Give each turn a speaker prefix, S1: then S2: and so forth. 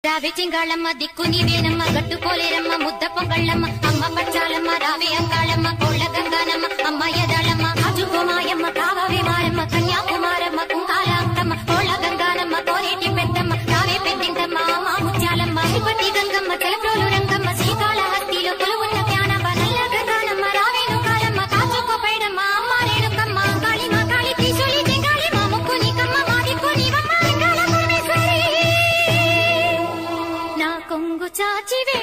S1: రావే చింగాళమ్మ దిక్కు నీవేనమ్మ గట్టుకోలేరమ్మ ముద్ద పొంగళ్ళమ్మ అమ్మ పచ్చాలమ్మ రావే అంగాళమ్మ కోళ్ళ గంగానమ్మ అమ్మ యదాళమ్మ కాజుకోమాయమ్మ కావవే మారమ్మ కన్యాకుమారమ్మ కుంకాల అంకమ్మ కోళ్ళ గంగానమ్మ కోరేటి పెద్దమ్మ రావే పెద్దింటమ్మ అమ్మ ముత్యాలమ్మ తిరుపతి గంగమ్మ తెలప్రోలు రంగమ్మ శ్రీకాళహస్తిలో కొలువున్న జ్ఞానమ్మ నల్ల గంగానమ్మ రావే నుకాలమ్మ కాచుకో పైడమ్మ అమ్మ రేణుకమ్మ కాళి మా కాళి త్రిశూలి చెంగాళి మా ముక్కు నీకమ్మ మా దిక్కు నీవమ్మ అంగాళ పరమేశ్వరి నా కొంగు చాచివే